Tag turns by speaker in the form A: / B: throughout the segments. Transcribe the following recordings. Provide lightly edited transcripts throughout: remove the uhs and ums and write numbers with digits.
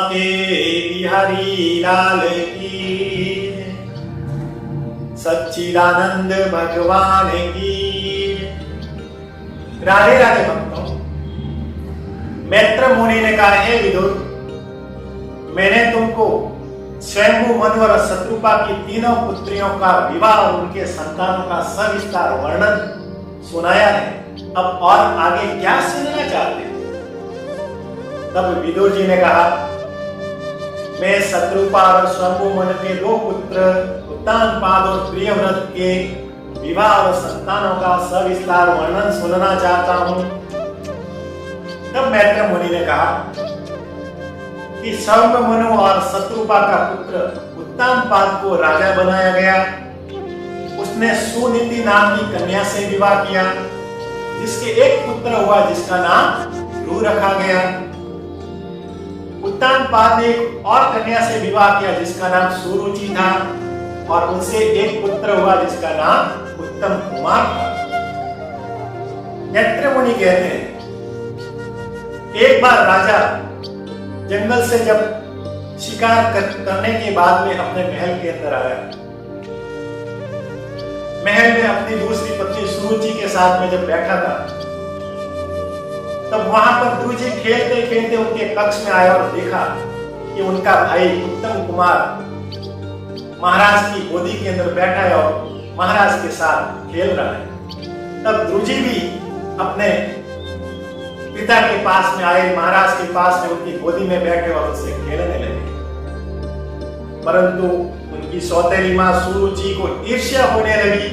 A: के बिहारी लाल की, सच्चिदानंद भगवान की। राधे राधे भक्तों। मैत्र मुनि ने कहा, हे विदुर, मैंने तुमको स्वयंभू मनु और शत्रुपा की तीनों पुत्रियों का विवाह और उनके संतानों का सविस्तार वर्णन सुनाया है। अब और आगे क्या सुनना चाहते हैं? तब विदुर जी ने कहा, मैं शत्रुपा और स्वयंभू मनु के दो पुत्र उत्तानपाद और प्रियव्रत के विवाह और संतानों का सविस्तार वर्णन सुनना चाहता हूं। तब मैत्र मुनि ने कहा कि स्वयंभू मनु और शत्रुपा का पुत्र उत्तानपाद को राजा बनाया गया। उसने सुनीति नाम की कन्या से विवाह किया, जिसके एक पुत्र हुआ जिसका नाम ध्रुव रखा गया। उत्तानपाद ने एक और कन्या से विवाह किया जिसका नाम सुरुचि था, और उनसे एक पुत्र हुआ जिसका नाम उत्तम कुमार था। मैत्र मुनि कहते हैं, एक बार राजा जंगल से जब शिकार करने के बाद में अपने महल के अंदर आया, महल में अपनी दूसरी पत्नी सुरुचि के साथ में जब बैठा था, तब वहां पर ध्रुव जी खेलते खेलते उनके कक्ष में आया और देखा कि उनका भाई उत्तम कुमार महाराज की गोदी के अंदर बैठा है और महाराज के साथ खेल रहा है। तब ध्रुव जी भी अपने पिता के पास में आए, महाराज के पास में उनकी गोदी में बैठे और उनसे खेलने लगे। परंतु उनकी सौतेली मां सुरुचि को ईर्ष्या होने लगी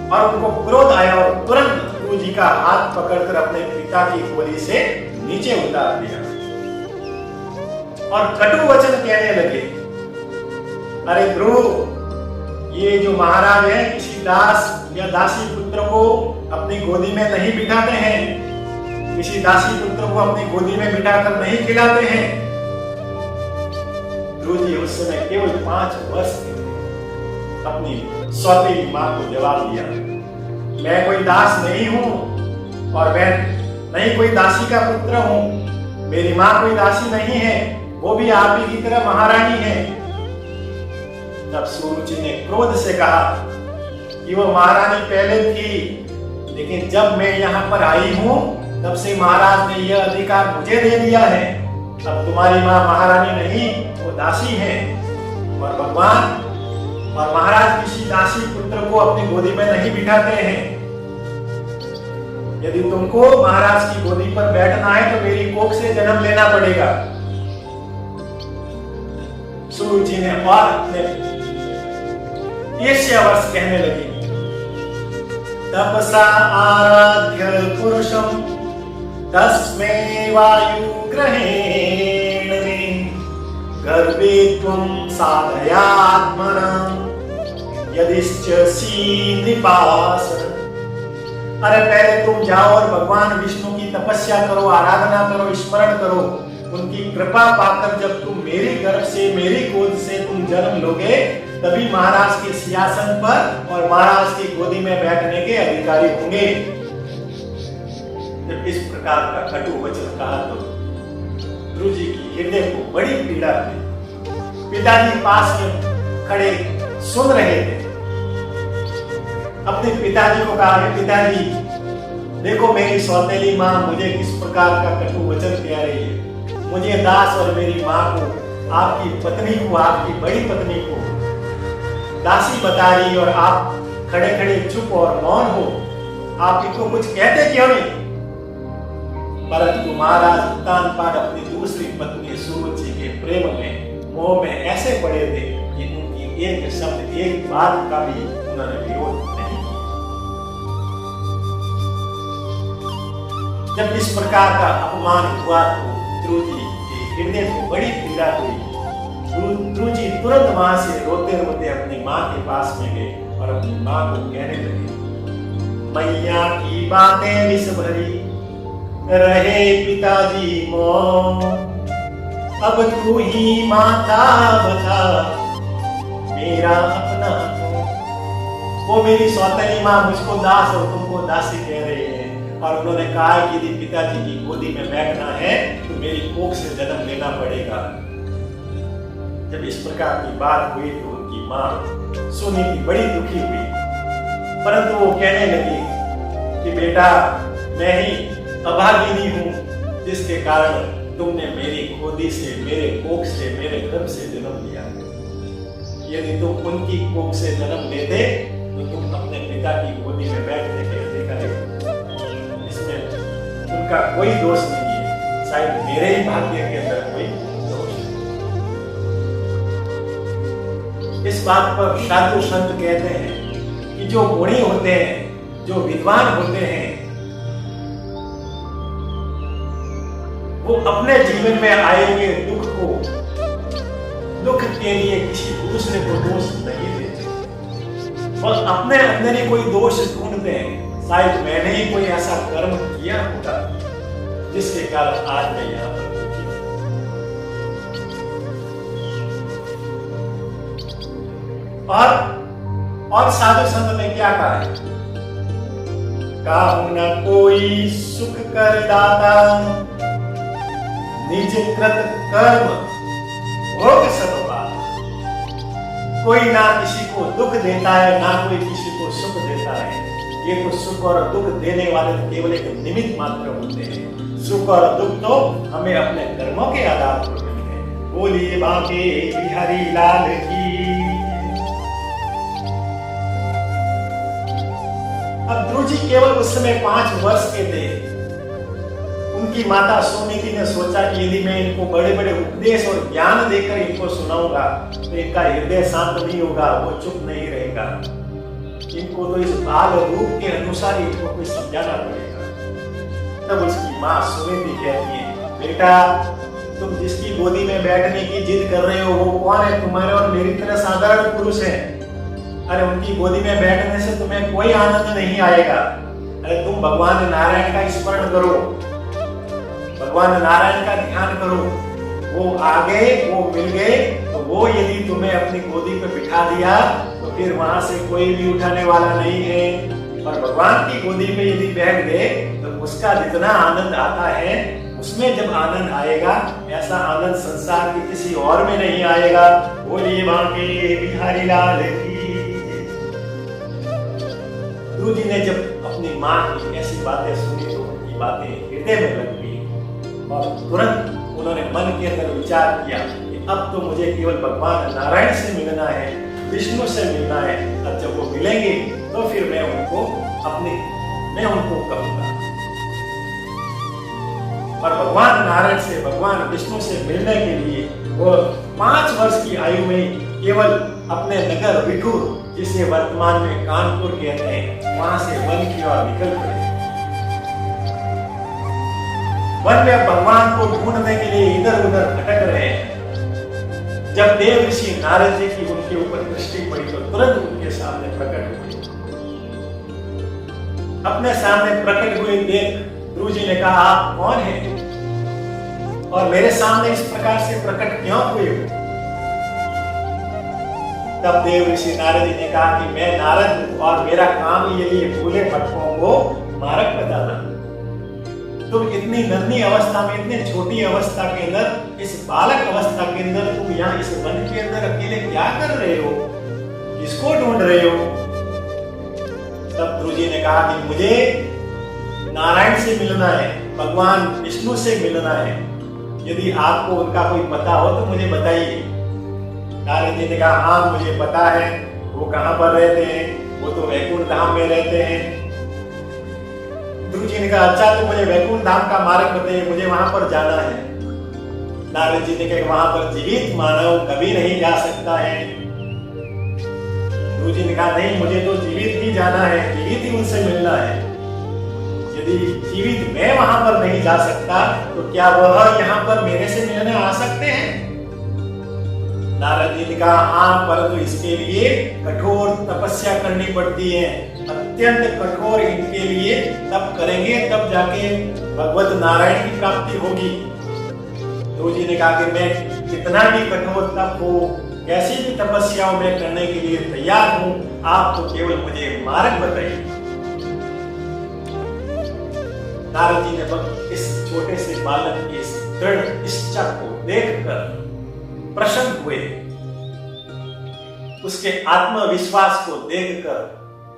A: और उनको क्रोध आया और तुरंत ध्रुव जी का हाथ पकड़कर अपने पिता की गोदी से नीचे उतार दिया और कटु वचन कहने लगे, अरे ध्रुव, ये जो महाराज है किसी दास या दासी पुत्र को अपनी गोदी में नहीं बिठाते हैं, किसी दासी पुत्र को अपनी गोदी में बिठाकर नहीं खिलाते हैं। ध्रुव जी उस समय केवल 5 वर्ष के थे। अपनी सौतेली मां को जवाब दिया, मैं कोई दास नहीं हूं और मैं नहीं कोई दासी का पुत्र हूं। मेरी मां कोई दासी नहीं है, वो भी आप ही की तरह महारानी है। तब सुरुचि ने क्रोध से कहा कि वो महारानी पहले थी, लेकिन जब मैं यहाँ पर आई हूं तब से महाराज ने यह अधिकार मुझे दे दिया है। अब तुम्हारी मां महारानी नहीं, वो दासी है। और भगवान और महाराज किसी दासी पुत्र को अपनी गोदी में नहीं बिठाते हैं। यदि तुमको महाराज की गोदी पर बैठना है तो मेरी कोख से जन्म लेना पड़ेगा। सुरुचि ने और अपने ईर्ष्यावश कहने लगी, तपसा आराध्य पुरुषम तस्मै वायु ग्रहेण गर्भे त्वं साधयात्मनं यदिश्च सीदृपास। अरे पहले तुम जाओ और भगवान विष्णु की तपस्या करो, आराधना करो, स्मरण करो। उनकी कृपा पाकर जब तुम मेरी गर्भ से, मेरी गोद से तुम जन्म लोगे, तभी महाराज के सिंहासन पर और महाराज की गोदी में बैठने के अधिकारी होंगे। जब इस प्रकार का कटु वचन कहा तो ध्रुव जी की हृदय को बड़ी पीड़ा हुई। पिताजी पास में खड़े सुन रहे थे। अपने पिताजी को कहा, पिताजी देखो मेरी सौतेली मां मुझे किस प्रकार का कटु वचन कह रही है। मुझे दास और मेरी मां को, आपकी पत्नी को, आपकी बड़ी पत्नी को दासी बता रही और आप खड़े खड़े चुप और मौन हो। आप इनको कुछ कहते क्यों नहीं? परंतु महाराज उत्तानपाद अपनी दूसरी पत्नी सुरुचि के प्रेम में, मोह में ऐसे पड़े थे कि उनकी एक शब्द, एक बात का भी उन्होंने विरोध नहीं किया। जब इस प्रकार का अपमान हुआ तो ध्रुव जी के हृदय को बड़ी पीड़ा हुई। ध्रुव जी तुरंत वहां से रोते रोते अपनी मां के पास में गए और अपनी मां को कहने लगे, मैया की बातें विष भरी रहे पिताजी मौन, अब तू ही माता बता मेरा अपना कौन। वो मेरी सौतेली मां मुझको दास और तुमको दासी कह रही है और उन्होंने कहा कि यदि पिताजी की गोदी में बैठना है तो मेरी कोख से जन्म लेना पड़ेगा। जब इस प्रकार की बात हुई तो उनकी माँ सुनीति बड़ी दुखी हुई, परंतु वो कहने लगी कि बेटा, मैं ही अभागिनी हूं जिसके कारण तुमने मेरी गोदी से, मेरे कोख से, मेरे गर्भ से जन्म लिया। यदि तुम उनकी कोख से जन्म लेते तो तुम अपने पिता की गोदी में बैठने के अधिकारी हो। इसमें उनका कोई दोष नहीं है, शायद मेरे ही भाग्य के अंदर कोई दोष है। इस बात पर साधु संत कहते हैं कि जो गुणी होते हैं, जो विद्वान होते हैं, वो अपने जीवन में आए हुए दुख के लिए किसी दूसरे को दोष नहीं देते और अपने अंदर ही कोई दोष ढूंढते हैं। शायद मैंने ही कोई ऐसा कर्म किया होगा जिसके कारण आज मैं यहाँ पर दुखी हूं। और साधु संत ने क्या कहा है? काहू न कोई सुख कर दाता, निज कृत कर्म भोग सब पाता। कोई ना किसी को दुख देता है, ना कोई किसी को सुख देता है। ये तो सुख और दुख देने वाले केवल एक निमित्त मात्र होते हैं। सुख और दुख तो हमें अपने कर्मों के आधार पर मिलते हैं। बोलिए बांके बिहारी लाल की। अब ध्रुव जी केवल उस समय 5 वर्ष के थे। उनकी माता सुनीति ने सोचा कि यदि मैं इनको बड़े बड़े उपदेश और ज्ञान देकर इनको सुनाऊंगा तो इनका हृदय शांत नहीं होगा, वो चुप नहीं रहेगा। इनको तो इस बाल रूप के अनुसार इनको कुछ समझाना पड़ेगा। तब उसकी माँ सुनीति कहती है, बेटा, तुम जिसकी गोदी में बैठने की जिद कर रहे हो वो कौन है? तुम्हारे और मेरी तरह साधारण पुरुष है। अरे उनकी गोदी में बैठने से तुम्हें कोई आनंद नहीं आएगा। अरे तुम भगवान नारायण का स्मरण करो, भगवान नारायण का ध्यान करो। वो आ गए, वो मिल गए, तो वो यदि तुम्हें अपनी गोदी पे बिठा दिया तो फिर वहां से कोई भी उठाने वाला नहीं है। और भगवान की गोदी पे यदि बैठ गए तो उसका जितना आनंद आता है, उसमें जब आनंद आएगा, ऐसा आनंद संसार के किसी और में नहीं आएगा। बोलिए बांके बिहारी लाल की। ध्रुव जी ने जब अपनी माँ की ऐसी बातें सुनी तो उनकी बातें हृदय में लग गई और तुरंत उन्होंने मन के अंदर विचार किया कि अब तो मुझे केवल भगवान नारायण से मिलना है, विष्णु से मिलना है। और जब वो मिलेंगे तो फिर मैं उनको कहूंगा। और भगवान नारायण से, भगवान विष्णु से मिलने के लिए वो 5 वर्ष की आयु में केवल अपने नगर विठूर, जिसे वर्तमान में कानपुर कहते हैं, वहां से वन की ओर निकल पड़े। वन में भगवान को ढूंढने के लिए इधर उधर भटक रहे हैं। जब देव ऋषि नारद जी की उनके ऊपर दृष्टि पड़ी तो तुरंत उनके सामने प्रकट हुए। अपने सामने प्रकट हुए देख ध्रुव जी ने कहा, आप कौन हैं और मेरे सामने इस प्रकार से प्रकट क्यों हुए हो? तब देव ऋषि नारद जी ने कहा कि मैं नारद हूं और मेरा काम ये लिए भूले भटकों को मार्ग बताना। तुम इतनी नन्ही अवस्था में, इतनी छोटी अवस्था के अंदर, इस बालक अवस्था के अंदर तुम यहाँ इस वन के अंदर अकेले क्या कर रहे हो? किसको ढूंढ रहे हो? तब ध्रुव जी ने कहा कि मुझे नारायण से मिलना है, भगवान विष्णु से मिलना है। यदि आपको उनका कोई पता हो तो मुझे बताइए। नारद जी ने कहा, हाँ मुझे पता है। वो कहाँ पर रहते हैं? वो तो वैकुंठ धाम में रहते हैं। ध्रुव जी ने कहा, अच्छा तो मुझे वैकुंठ धाम का मार्ग बताइए, मुझे वहां पर जाना है। नारद जी ने कहा, वहां पर जीवित मानव कभी नहीं जा सकता है। ध्रुव जी ने कहा, नहीं मुझे तो जीवित ही जाना है, जीवित ही उनसे मिलना है। यदि जीवित मैं वहां पर नहीं जा सकता तो क्या वह यहाँ पर मेरे से मिलने आ सकते हैं? नारद जी ने कहा, हाँ परंतु इसके लिए कठोर तपस्या करनी पड़ती है, अत्यंत कठोर। इनके लिए तप करेंगे तब जाके भगवत नारायण की प्राप्ति होगी। ध्रुव जी ने कहा कि मैं कितना भी कठोर तप हो, कैसी भी तपस्याओं में करने के लिए तैयार हूं, आप तो केवल मुझे मार्ग बताइए। नारद जी ने इस छोटे से बालक की इस दृढ़ इच्छा को देखकर प्रसन्न हुए। उसके आत्मविश्वास को देखकर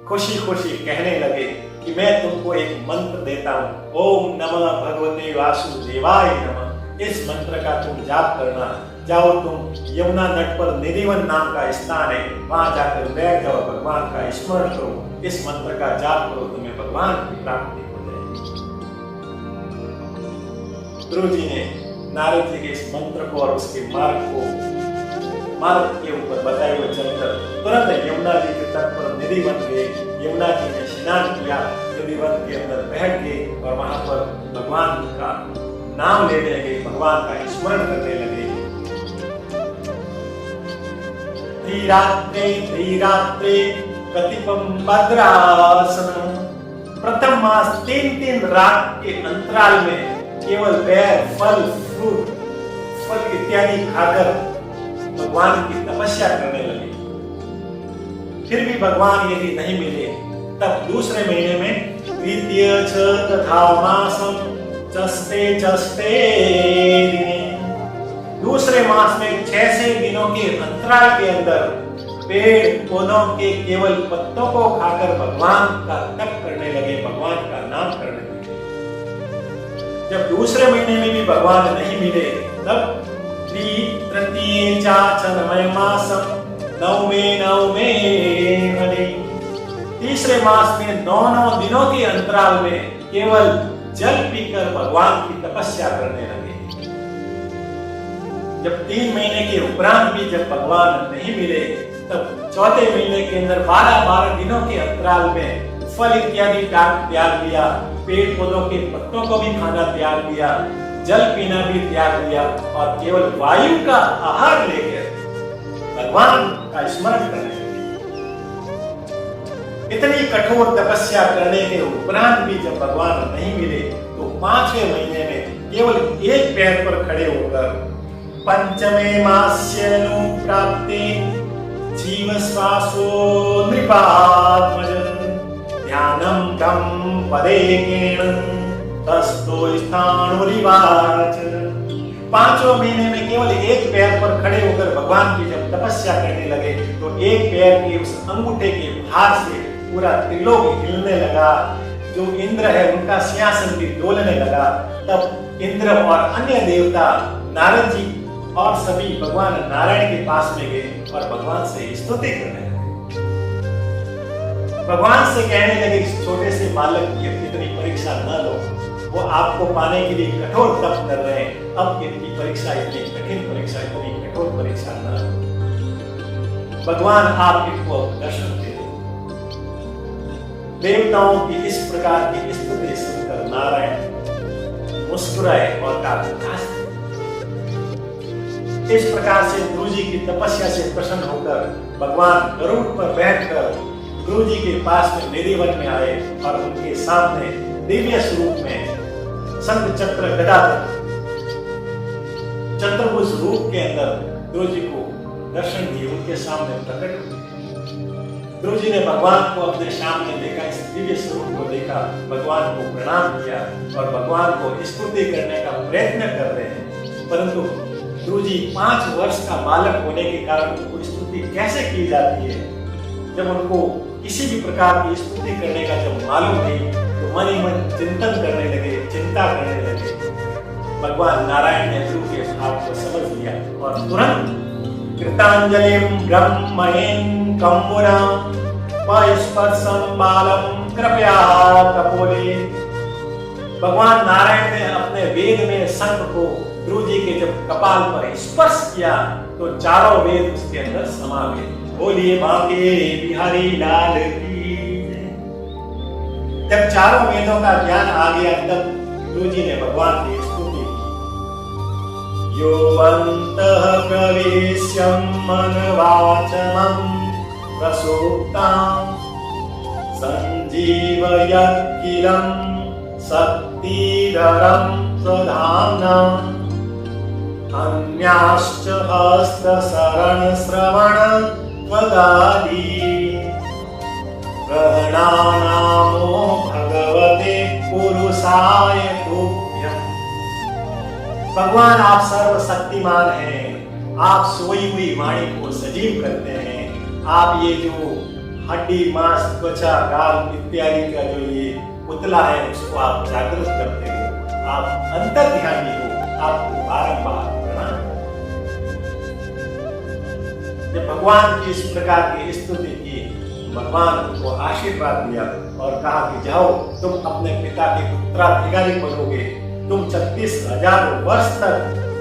A: खुशी खुशी कहने लगे कि मैं तुमको एक मंत्र देता हूं, ओम नमः भगवते वासुदेवाय नमः। इस मंत्र का तुम जाप करना। जाओ, तुम यमुना तट पर निधिवन नाम का स्थान है, वहां जाकर बैठ जाओ, भगवान का स्मरण करो, इस मंत्र का जाप करो, तुम्हें भगवान की प्राप्ति हो जाएगी। गुरु जी ने नारद जी के इस मंत्र को और उसके मार्ग के ऊपर बताए हुए चलकर तुरंत यमुना जी के तट पर निधिवन गए। यमुना जी ने स्नान किया, निधिवन के अंदर बैठ गए और वहां पर भगवान का नाम लेने लगे, भगवान का स्मरण करने लगे। त्रिरात्रे कतिपम भद्रासन। प्रथम मास 3 रात के अंतराल में केवल बैर, फल, फ्रूट, फल इत्यादि खाकर भगवान की तपस्या करने लगे। फिर भी भगवान यदि नहीं मिले, तब दूसरे महीने में द्वितीय च तथा मासम चस्ते दिने, दूसरे मास में 6 दिनों के अंतराल के अंदर पेड़ पौधों के केवल पत्तों को खाकर भगवान का तप करने लगे, भगवान का नाम करने लगे। जब दूसरे महीने में भी भगवान नहीं मिले, तब तृतीय चाचनमय मासम नवमे हरे, तीसरे मास में 9 दिनों के अंतराल में केवल जल पीकर भगवान की तपस्या करने लगे। जब 3 महीने के उपरांत भी जब भगवान नहीं मिले, तब चौथे महीने के अंदर 12 दिनों के अंतराल में फल इत्यादि त्याग दिया, पेड़ पौधों के पत्तों को भी खाना त्याग दिया, जल पीना भी त्याग दिया और केवल वायु का आहार लेकर भगवान का स्मरण करने लगे। इतनी कठोर तपस्या करने के उपरांत भी जब भगवान नहीं मिले, तो 5वें महीने में केवल एक पैर पर खड़े होकर पंचमे मास्यनुप्राप्ते जीव श्वासो नृपात्मज ध्यानम गम पदेकेण तस्तो स्थाणुरिवाच। 5वें महीने में केवल एक पैर पर खड़े होकर भगवान की जब तपस्या करने लगे, तो एक पैर के उस अंगूठे के भार से पूरा त्रिलोक हिलने लगा। जो इंद्र है उनका सिंहासन भी डोलने लगा। तब इंद्र और अन्य देवता नारद जी और सभी भगवान नारायण के पास में गए और भगवान से स्तुति करने लगे। भगवान से कहने लगे, इस छोटे से बालक की इतनी परीक्षा न लो, वो आपको पाने के लिए कठोर तप कर रहे हैं, अब इनकी परीक्षा, इतनी कठिन परीक्षा, इतनी कठोर परीक्षा न लो। भगवान आप इनको दर्शन दे। देवताओं की इस प्रकार की स्तुति सुनकर नारायण मुस्कुराए और कहा, इस प्रकार से गुरु जी की तपस्या से प्रसन्न होकर भगवान गरुड़ पर बैठकर गुरु जी के पास में निधिवन में आए और उनके सामने दिव्य स्वरूप में शंख चक्र गदा चतुर्भुज रूप के अंदर गुरु जी को दर्शन दिए, उनके सामने प्रकट हुए। गुरु जी ने भगवान को अपने सामने देखा, इस दिव्य स्वरूप को देखा, भगवान को प्रणाम किया और भगवान को स्तुति करने का प्रयत्न कर रहे हैं। परंतु गुरु जी 5 वर्ष का बालक होने के कारण उनको स्तुति कैसे की जाती है, जब उनको किसी भी प्रकार की स्तुति करने का जब मालूम नहीं, तो मन ही मन चिंतन करने लगे, चिंता करने लगे। भगवान नारायण ने गुरु के भाव को समझ लिया और तुरंत कृतांजलिम ब्रह्मयेन कम्बुरा स्पर्शम बालम कृपया कपोले। भगवान नारायण ने अपने वेद में शंख को गुरु जी के जब कपाल पर स्पर्श किया, तो चारों वेद उसके अंदर समा गए। बोलिए बांके बिहारी लाल की। जब चारों वेदों का ज्ञान आ गया, तब गुरु जी ने भगवान की स्तुति की। यो वन्तः प्रवेश्यं मनवाचमं प्रसूक्तां संजीवयत् किलं शक्तिधरं स्वधाम्ना अन्याश्च हस्तशरण श्रवण त्वदादि प्रणामो भगवते पुरुषाय सहाय तुभ्यम्। भगवान आप सर्वशक्तिमान हैं, आप सोई हुई वाणी को सजीव करते हैं। आप ये जो हड्डी मांस त्वचा गाल इत्यादि का जो ये पुतला है उसको आप जागृत करते हो, आप अंतर्ध्यानी हो, आपको बारंबार प्रणाम। जब भगवान की इस प्रकार की स्तुति की, भगवान उनको आशीर्वाद दिया और कहा कि जाओ तुम अपने पिता के उत्तराधिकारी बनोगे, तुम 36,000 वर्ष तक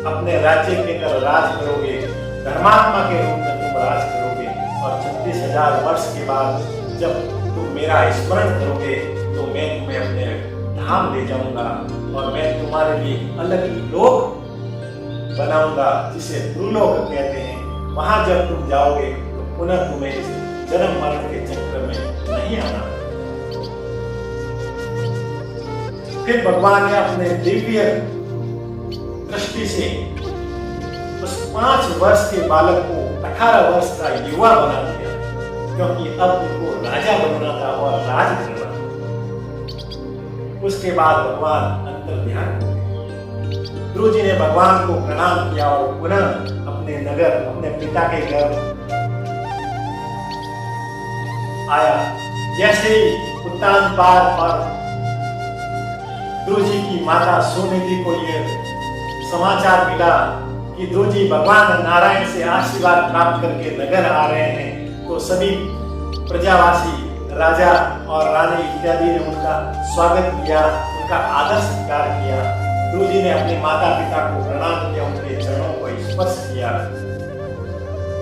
A: अपने राज्य के अंदर राज करोगे, धर्मात्मा के रूप में तुम राज करोगे और 36,000 वर्ष के बाद जब तुम मेरा स्मरण करोगे तो मैं तुम्हें अपने धाम ले जाऊंगा और मैं तुम्हारे लिए अलग लोक बनाऊंगा जिसे भूलोक कहते हैं। वहां जब तुम जाओगे तो पुनः तुम्हें इस जन्म मरण के चक्र में नहीं आना। फिर भगवान ने अपने दिव्य दृष्टि से उस 5 वर्ष के बालक को 18 वर्ष का युवा बना दिया, क्योंकि अब उनको राजा बनना था और राज करना था। उसके बाद भगवान अंतर्ध्यान हो गए। ध्रुव जी ने भगवान को प्रणाम किया और पुनः अपने नगर, अपने पिता के घर आया। जैसे ही उत्तान पार पर ध्रुव जी की माता सुनीति को यह समाचार मिला कि ध्रुव जी भगवान नारायण से आशीर्वाद प्राप्त करके नगर आ रहे हैं, तो सभी प्रजावासी, राजा और रानी इत्यादि ने उनका स्वागत किया, उनका आदर सत्कार किया। ध्रुव जी ने अपने माता पिता को प्रणाम किया, उनके चरणों को स्पर्श किया।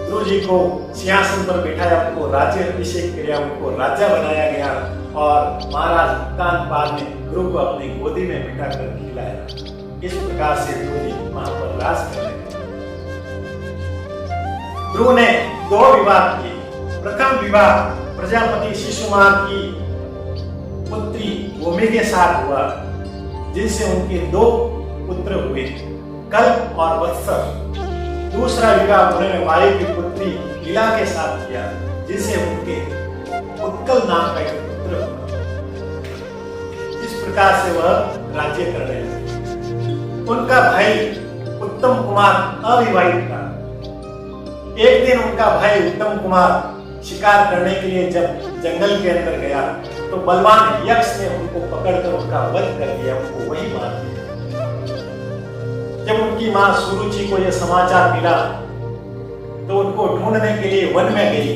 A: ध्रुव जी को सिंहासन पर बिठाया, उनको राज्य अभिषेक किया, उनको राजा बनाया गया और महाराज उत्तानपाद ने ध्रुव को अपनी गोदी में बिठाकर खिलाया। इस प्रकार से ध्रुव जी वहां पर राज कर रहे थे। ध्रुव ने 2 विवाह किए। प्रथम विवाह प्रजापति शिशुमार की पुत्री भूमि के साथ हुआ, जिनसे उनके 2 पुत्र हुए, कल्प और वत्सर। दूसरा विवाह उन्होंने वायु की पुत्री लीला के साथ किया, जिनसे उनके उत्कल नाम का एक पुत्र हुआ। इस प्रकार से वह राज्य कर रहे थे। उनका भाई उत्तम कुमार अविवाहित था। एक दिन उनका भाई उत्तम कुमार शिकार करने के लिए जब जंगल के अंदर गया तो बलवान यक्ष ने उनको पकड़कर उनका वध कर दिया, उनको वही मार दिया। जब उनकी मां सुरुचि को यह समाचार मिला तो उनको ढूंढने के लिए वन में गई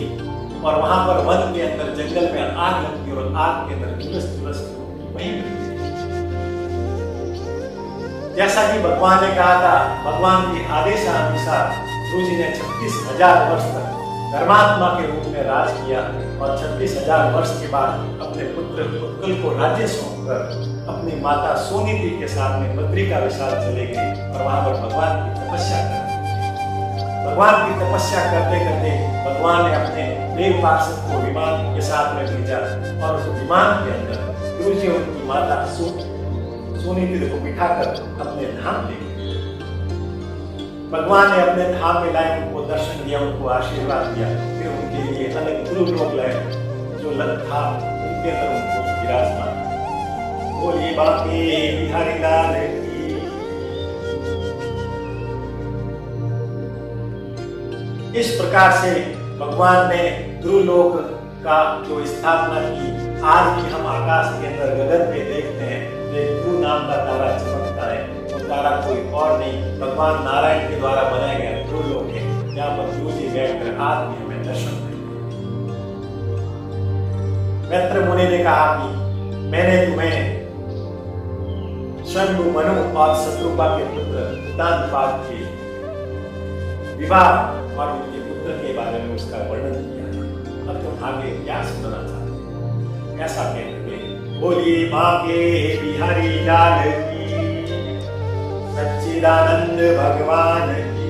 A: और वहां पर वन के अंदर जंगल में आग लगी और आग के अंदर झुलस वही मिली। जैसा कि भगवान ने कहा था, भगवान के आदेशानुसार ध्रुव जी ने 36,000 वर्ष तक धर्मात्मा के रूप में राज किया और 36,000 वर्ष के बाद अपने पुत्र उत्कल को राज्य सौंपकर अपनी माता सोनीति के साथ में बद्रिका विशाल चले गए और वहां पर भगवान की तपस्या कर। भगवान की तपस्या करते करते भगवान ने अपने देव पार्षद को विमान के साथ में भेजा और उस विमान के अंदर ध्रुव जी उनकी माता सोनीति को बिठाकर अपने धाम ले गए। भगवान ने अपने धाम में लाए, उनको दर्शन दिया, उनको आशीर्वाद दिया, फिर उनके लिए अलग ध्रुव लोक लाए जो लग था उनके अंदर उनको विराजमान। बोलिए बाकी बिहारी लाल की। इस प्रकार से भगवान ने ध्रुव लोक का जो स्थापना की। आज भी हम आकाश के अंदर गगन पे देखते हैं, ध्रुव नाम का तारा चमकता है। तारा कोई और नहीं, भगवान नारायण के द्वारा बनाया गया ध्रुव लोक है, जहाँ पर ध्रुव जी बैठकर आज भी हमें दर्शन देते हैं। मैत्र मुनि ने कहा कि मैंने तुम्हें शंभु मनु और शत्रुपा के पुत्र उत्तानपाद के विवाह और उनके पुत्र के बारे में उसका वर्णन किया। अब तुम आगे क्या सुनना चाहते हो? ऐसा कहते बोलिए बाके बिहारी लाल की, सच्चिदानंद भगवान की।